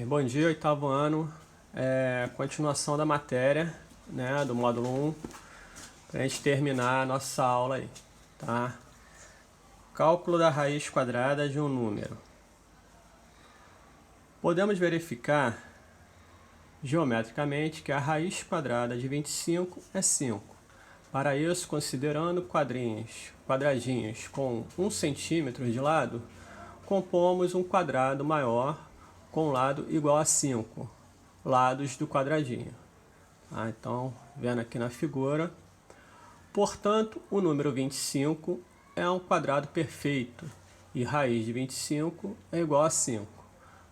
Bom dia, oitavo ano, continuação da matéria, né, do módulo 1, para a gente terminar a nossa aula aí, tá? Cálculo da raiz quadrada de um número. Podemos verificar geometricamente que a raiz quadrada de 25 é 5. Para isso, considerando quadradinhos com 1 centímetro de lado, compomos um quadrado maior com lado igual a 5 lados do quadradinho. Então, vendo aqui na figura, portanto, o número 25 é um quadrado perfeito e raiz de 25 é igual a 5,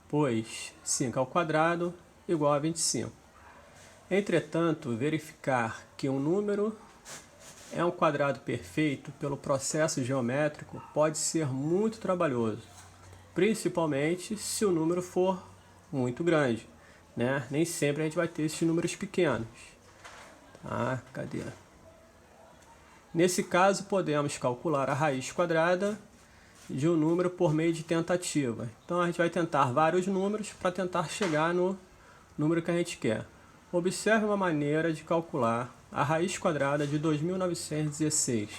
pois 5 ao quadrado igual a 25. Entretanto, verificar que um número é um quadrado perfeito pelo processo geométrico pode ser muito trabalhoso, principalmente se o número for muito grande, né? Nem sempre a gente vai ter esses números pequenos. Cadê? Nesse caso, podemos calcular a raiz quadrada de um número por meio de tentativa. Então, a gente vai tentar vários números para tentar chegar no número que a gente quer. Observe uma maneira de calcular a raiz quadrada de 2.916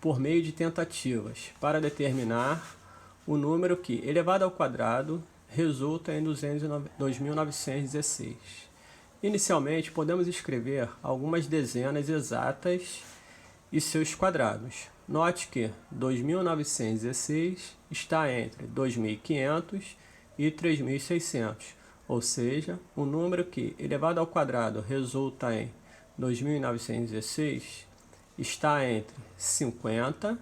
por meio de tentativas para determinar o número que, elevado ao quadrado, resulta em 2.916. Inicialmente, podemos escrever algumas dezenas exatas e seus quadrados. Note que 2.916 está entre 2.500 e 3.600, ou seja, o número que, elevado ao quadrado, resulta em 2.916 está entre 50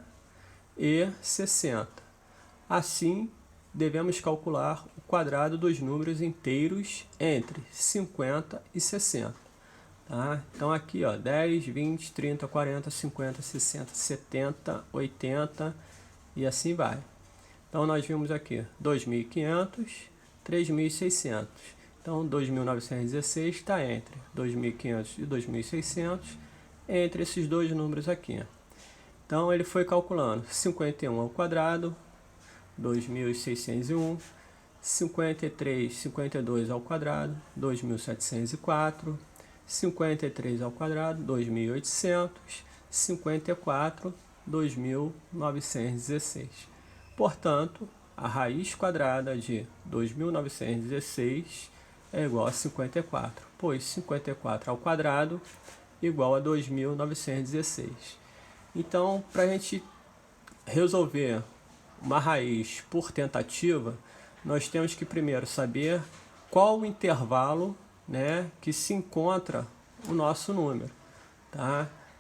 e 60. Assim, devemos calcular o quadrado dos números inteiros entre 50 e 60. Então aqui, 10, 20, 30, 40, 50, 60, 70, 80 e assim vai. Então nós vimos aqui 2.500, 3.600. Então 2.916 está entre 2.500 e 2.600, entre esses dois números aqui. Então ele foi calculando 51 ao quadrado, 2.601, 53, 52 ao quadrado, 2.704, 53 ao quadrado, 2.800, 54, 2.916. Portanto, a raiz quadrada de 2.916 é igual a 54, pois 54 ao quadrado igual a 2.916. Então, para a gente resolver uma raiz por tentativa, nós temos que primeiro saber qual o intervalo, né, que se encontra o nosso número.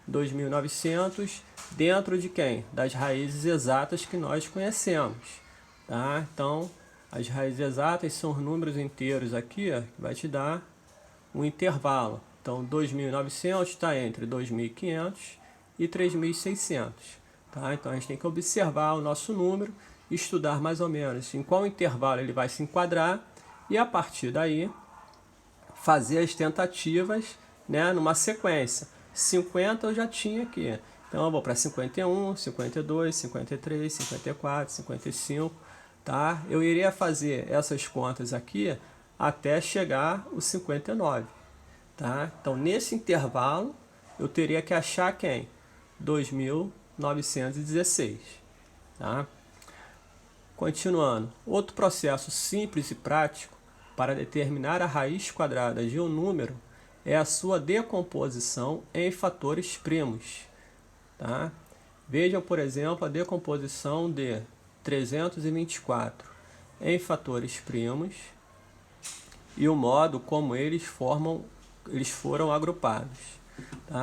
2.900 dentro de quem? Das raízes exatas que nós conhecemos. Então, as raízes exatas são os números inteiros aqui, que vai te dar um intervalo. Então, 2.900 está entre 2.500 e 3.600. Então, a gente tem que observar o nosso número, estudar mais ou menos em qual intervalo ele vai se enquadrar e, a partir daí, fazer as tentativas, né, numa sequência. 50 eu já tinha aqui. Então, eu vou para 51, 52, 53, 54, 55. Eu iria fazer essas contas aqui até chegar o 59. Então, nesse intervalo, eu teria que achar quem? 2.916. Continuando, outro processo simples e prático para determinar a raiz quadrada de um número é a sua decomposição em fatores primos. Vejam, por exemplo, a decomposição de 324 em fatores primos e o modo como eles foram agrupados.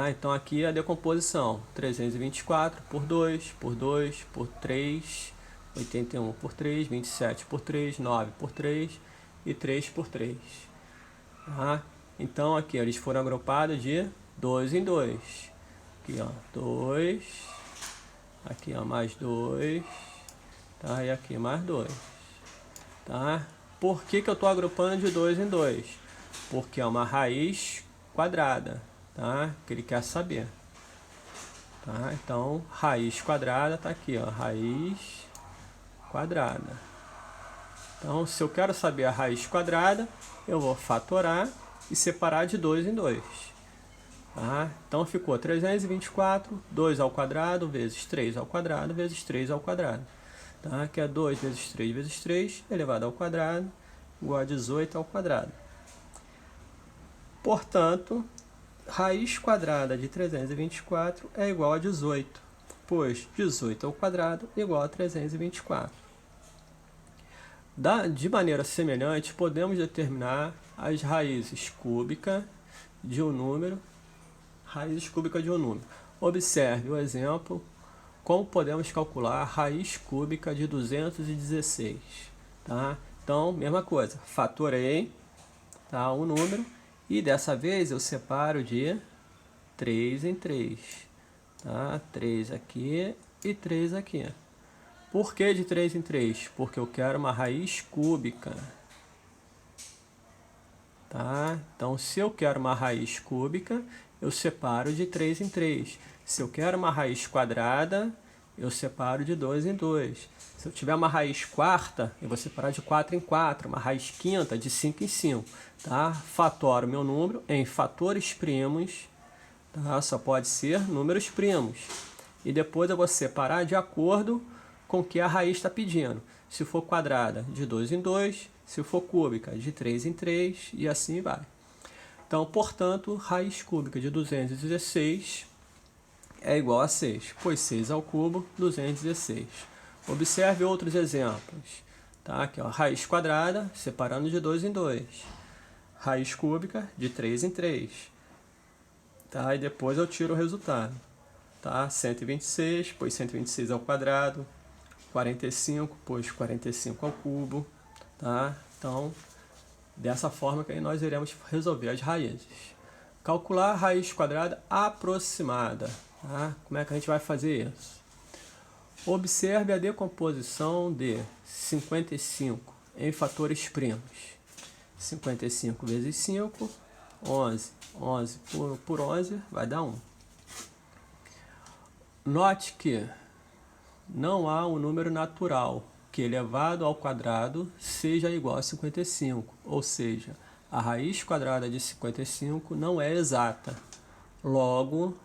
Então aqui a decomposição: 324 por 2, por 2, por 3, 81 por 3, 27 por 3, 9 por 3 e 3 por 3. Então aqui eles foram agrupados de 2 em 2. Aqui 2, aqui mais 2, e aqui mais 2. Por que eu estou agrupando de 2 em 2? Porque é uma raiz quadrada, que ele quer saber. Então, raiz quadrada está aqui, raiz quadrada. Então, se eu quero saber a raiz quadrada, eu vou fatorar e separar de 2 em 2. Tá? Então, ficou 324, 2 ao quadrado vezes 3 ao quadrado vezes 3 ao quadrado. Tá? Que é 2 vezes 3 vezes 3 elevado ao quadrado igual a 18 ao quadrado. Portanto, raiz quadrada de 324 é igual a 18, pois 18 ao quadrado é igual a 324. De maneira semelhante, podemos determinar as raízes cúbicas de um número. Observe o exemplo, como podemos calcular a raiz cúbica de 216. Tá? Então, mesma coisa, fatorei, tá, um número, e dessa vez eu separo de 3 em 3. Tá? 3 aqui e 3 aqui. Por que de 3 em 3? Porque eu quero uma raiz cúbica. Tá? Então, se eu quero uma raiz cúbica, eu separo de 3 em 3. Se eu quero uma raiz quadrada, eu separo de 2 em 2. Se eu tiver uma raiz quarta, eu vou separar de 4 em 4. Uma raiz quinta, de 5 em 5. Tá? Fatoro meu número em fatores primos. Tá? Só pode ser números primos. E depois eu vou separar de acordo com o que a raiz está pedindo. Se for quadrada, de 2 em 2. Se for cúbica, de 3 em 3. E assim vai. Então, portanto, raiz cúbica de 216 é igual a 6, pois 6 ao cubo, 216. Observe outros exemplos. Tá? Aqui, ó, raiz quadrada, separando de 2 em 2. Raiz cúbica, de 3 em 3. Tá? E depois eu tiro o resultado. Tá? 126, pois 126 ao quadrado. 45, pois 45 ao cubo. Tá? Então, dessa forma que nós iremos resolver as raízes. Calcular a raiz quadrada aproximada. Tá? Como é que a gente vai fazer isso? Observe a decomposição de 55 em fatores primos. 55 vezes 5, 11. 11 por 11 vai dar 1. Note que não há um número natural que elevado ao quadrado seja igual a 55, ou seja, a raiz quadrada de 55 não é exata. Logo,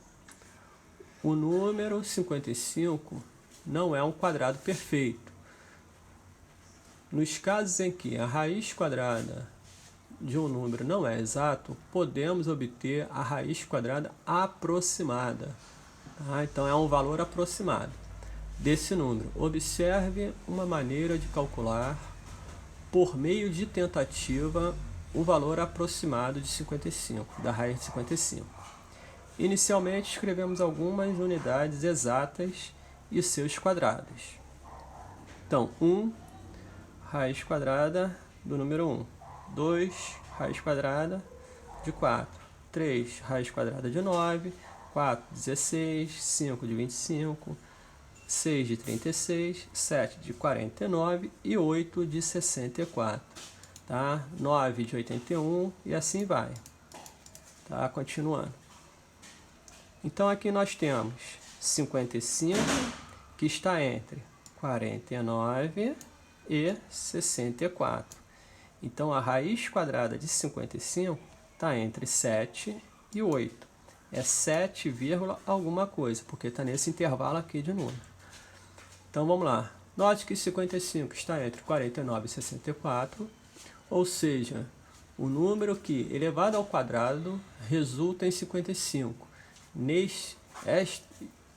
o número 55 não é um quadrado perfeito. Nos casos em que a raiz quadrada de um número não é exato, podemos obter a raiz quadrada aproximada. Tá? Então, é um valor aproximado desse número. Observe uma maneira de calcular, por meio de tentativa, o valor aproximado de 55, da raiz de 55. Inicialmente, escrevemos algumas unidades exatas e seus quadrados. Então, 1, raiz quadrada do número 1. 2, raiz quadrada de 4. 3, raiz quadrada de 9. 4, 16. 5, de 25. 6 de 36, 7 de 49 e 8 de 64. Tá? 9 de 81 e assim vai. Tá? Continuando. Então, aqui nós temos 55, que está entre 49 e 64. Então, a raiz quadrada de 55 está entre 7 e 8. É 7, alguma coisa, porque está nesse intervalo aqui de número. Então, vamos lá. Note que 55 está entre 49 e 64, ou seja, o número que, elevado ao quadrado, resulta em 55.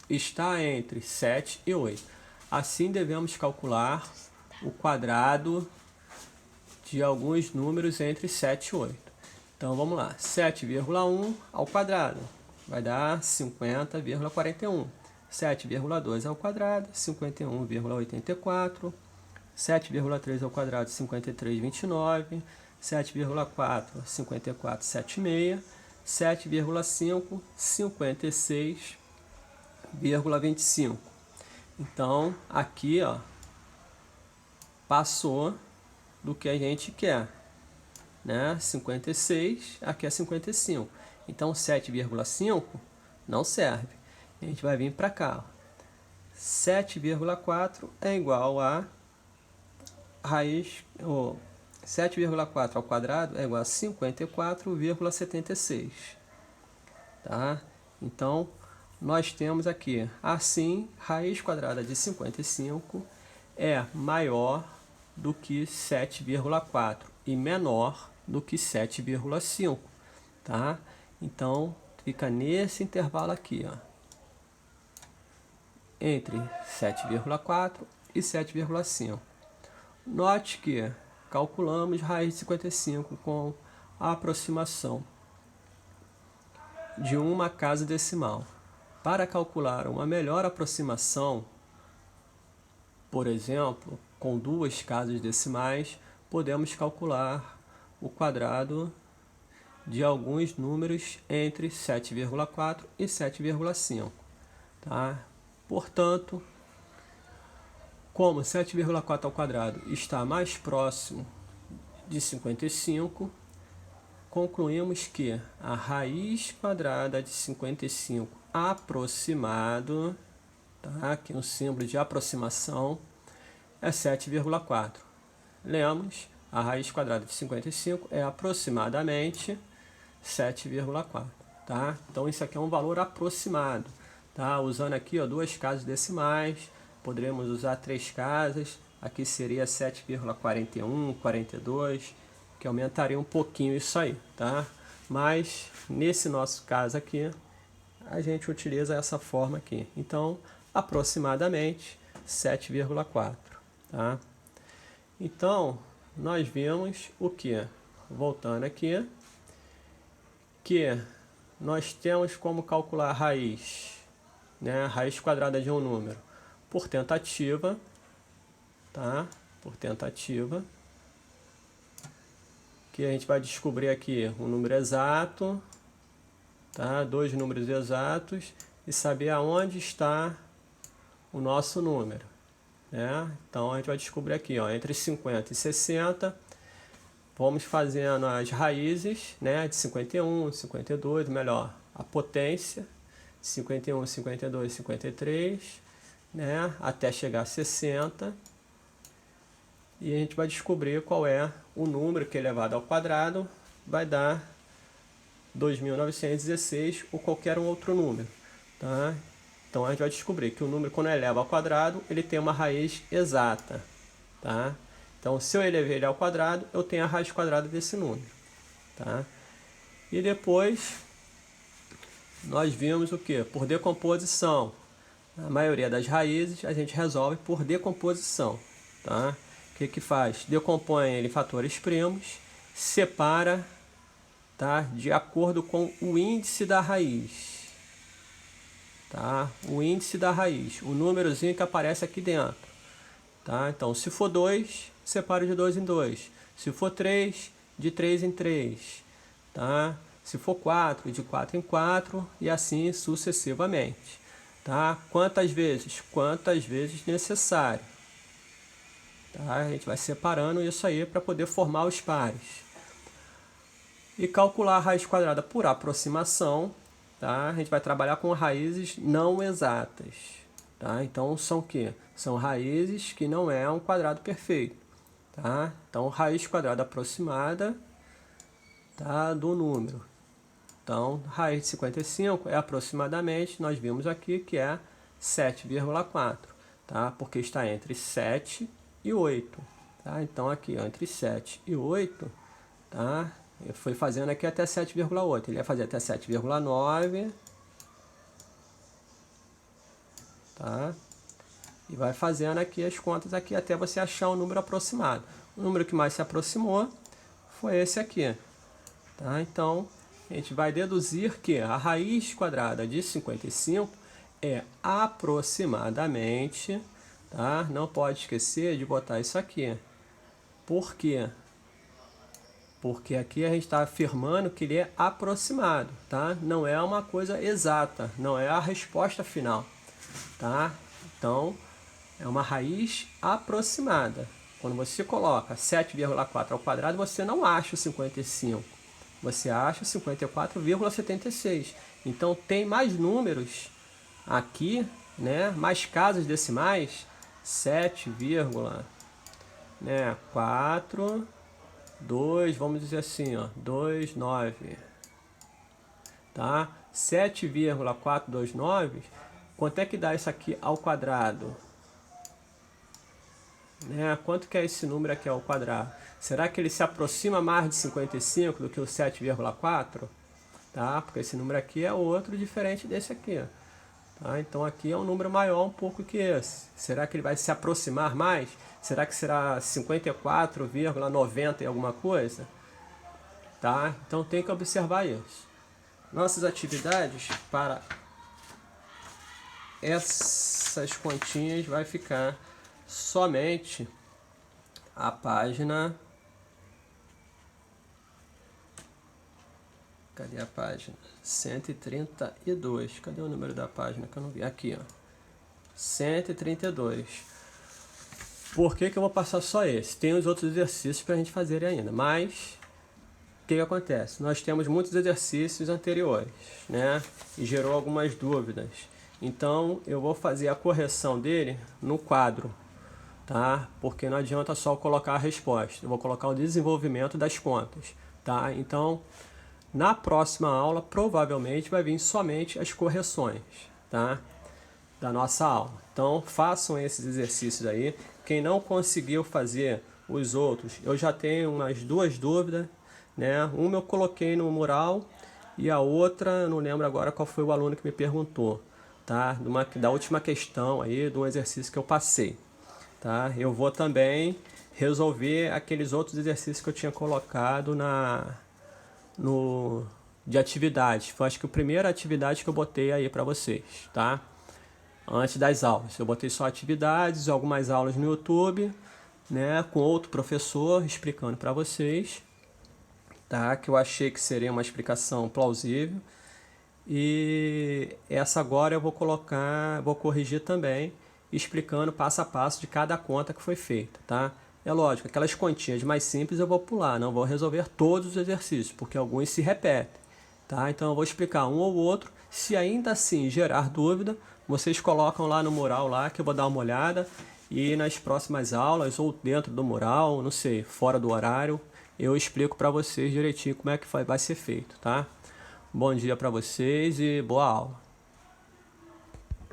Está entre 7 e 8. Assim, devemos calcular o quadrado de alguns números entre 7 e 8. Então, vamos lá. 7,1 ao quadrado vai dar 50,41. 7,2 ao quadrado, 51,84. 7,3 ao quadrado, 53,29. 7,4, 54,76. 7,5, 56,25. Então, aqui, ó, passou do que a gente quer, né? 56, aqui é 55. Então, 7,5 não serve. A gente vai vir para cá. 7,4 é igual a 7,4 ao quadrado é igual a 54,76. Tá? Então, nós temos aqui, assim, raiz quadrada de 55 é maior do que 7,4 e menor do que 7,5. Tá? Então, fica nesse intervalo aqui, ó, entre 7,4 e 7,5. Note que calculamos raiz de 55 com a aproximação de uma casa decimal. Para calcular uma melhor aproximação, por exemplo, com duas casas decimais, podemos calcular o quadrado de alguns números entre 7,4 e 7,5. Tá? Portanto, como 7,4 ao quadrado está mais próximo de 55, concluímos que a raiz quadrada de 55 aproximado, tá? Aqui um símbolo de aproximação, é 7,4. Lemos, a raiz quadrada de 55 é aproximadamente 7,4. Tá? Então isso aqui é um valor aproximado. Tá? Usando aqui, ó, duas casas decimais, poderemos usar três casas, aqui seria 7,41, 42, que aumentaria um pouquinho isso aí, tá? Mas nesse nosso caso aqui, a gente utiliza essa forma aqui. Então, aproximadamente 7,4, tá? Então, nós vimos o que? Voltando aqui, que nós temos como calcular a raiz, né? A raiz quadrada de um número por tentativa, tá? Por tentativa, que a gente vai descobrir aqui um número exato, tá? Dois números exatos e saber aonde está o nosso número, né? Então a gente vai descobrir aqui, ó, entre 50 e 60, vamos fazendo as raízes, né? De 51, 52, melhor, a potência, 51, 52, 53, né, até chegar a 60, e a gente vai descobrir qual é o número que elevado ao quadrado vai dar 2.916 ou qualquer um outro número, tá? Então a gente vai descobrir que o número, quando eleva ao quadrado, ele tem uma raiz exata, tá? Então se eu elevei ele ao quadrado, eu tenho a raiz quadrada desse número, tá? E depois nós vimos o que? Por decomposição. A maioria das raízes a gente resolve por decomposição, tá? O que que faz? Decompõe ele em fatores primos, separa, tá? De acordo com o índice da raiz, tá? O índice da raiz, o númerozinho que aparece aqui dentro, tá? Então, se for 2, separa de 2 em 2. Se for 3, de 3 em 3, tá? Se for 4, de 4 em 4 e assim sucessivamente. Tá? Quantas vezes? Quantas vezes necessário. Tá? A gente vai separando isso aí para poder formar os pares. E calcular a raiz quadrada por aproximação, tá? A gente vai trabalhar com raízes não exatas. Tá? Então são o quê? São raízes que não é um quadrado perfeito. Tá? Então raiz quadrada aproximada, tá, do número. Então, raiz de 55 é aproximadamente, nós vimos aqui que é 7,4, tá? Porque está entre 7 e 8, tá? Então, aqui, ó, entre 7 e 8, tá? Eu fui fazendo aqui até 7,8, ele ia fazer até 7,9, tá? E vai fazendo aqui as contas aqui até você achar um número aproximado. O número que mais se aproximou foi esse aqui, tá? Então, a gente vai deduzir que a raiz quadrada de 55 é aproximadamente, tá? Não pode esquecer de botar isso aqui. Por quê? Porque aqui a gente está afirmando que ele é aproximado, tá? Não é uma coisa exata, não é a resposta final, tá? Então, é uma raiz aproximada. Quando você coloca 7,4 ao quadrado, você não acha o 55. Você acha 54,76. Então tem mais números aqui, né? Mais casas decimais, 7, né? 4, 2, vamos dizer assim, ó, 2, 9, tá? 7,429, quanto é que dá isso aqui ao quadrado? Né? Quanto que é esse número aqui ao quadrado? Será que ele se aproxima mais de 55 do que o 7,4? Tá? Porque esse número aqui é outro diferente desse aqui. Tá? Então aqui é um número maior um pouco que esse. Será que ele vai se aproximar mais? Será que será 54,90 e alguma coisa? Tá? Então tem que observar isso. Nossas atividades para essas continhas vai ficar somente a página. Cadê a página? 132. Cadê o número da página que eu não vi? Aqui, ó. 132. Por que eu vou passar só esse? Tem os outros exercícios para a gente fazer ainda, mas o que acontece? Nós temos muitos exercícios anteriores, né? E gerou algumas dúvidas. Então eu vou fazer a correção dele no quadro, tá? Porque não adianta só colocar a resposta. Eu vou colocar o desenvolvimento das contas, tá? Então na próxima aula provavelmente vai vir somente as correções, tá? Da nossa aula. Então façam esses exercícios aí. Quem não conseguiu fazer os outros, eu já tenho umas duas dúvidas, né? Uma eu coloquei no mural e a outra, não lembro agora qual foi o aluno que me perguntou, tá? Da última questão aí, de um exercício que eu passei, tá? Eu vou também resolver aqueles outros exercícios que eu tinha colocado de atividade. Foi acho que a primeira atividade que eu botei aí para vocês, tá? Antes das aulas. Eu botei só atividades, algumas aulas no YouTube, né, com outro professor explicando para vocês, tá? Que eu achei que seria uma explicação plausível. E essa agora eu vou corrigir também, explicando passo a passo de cada conta que foi feita, tá? É lógico, aquelas continhas mais simples eu vou pular, não vou resolver todos os exercícios, porque alguns se repetem, tá? Então eu vou explicar um ou outro. Se ainda assim gerar dúvida, vocês colocam lá no mural lá que eu vou dar uma olhada, e nas próximas aulas ou dentro do mural, não sei, fora do horário, eu explico para vocês direitinho como é que vai ser feito, tá? Bom dia para vocês e boa aula.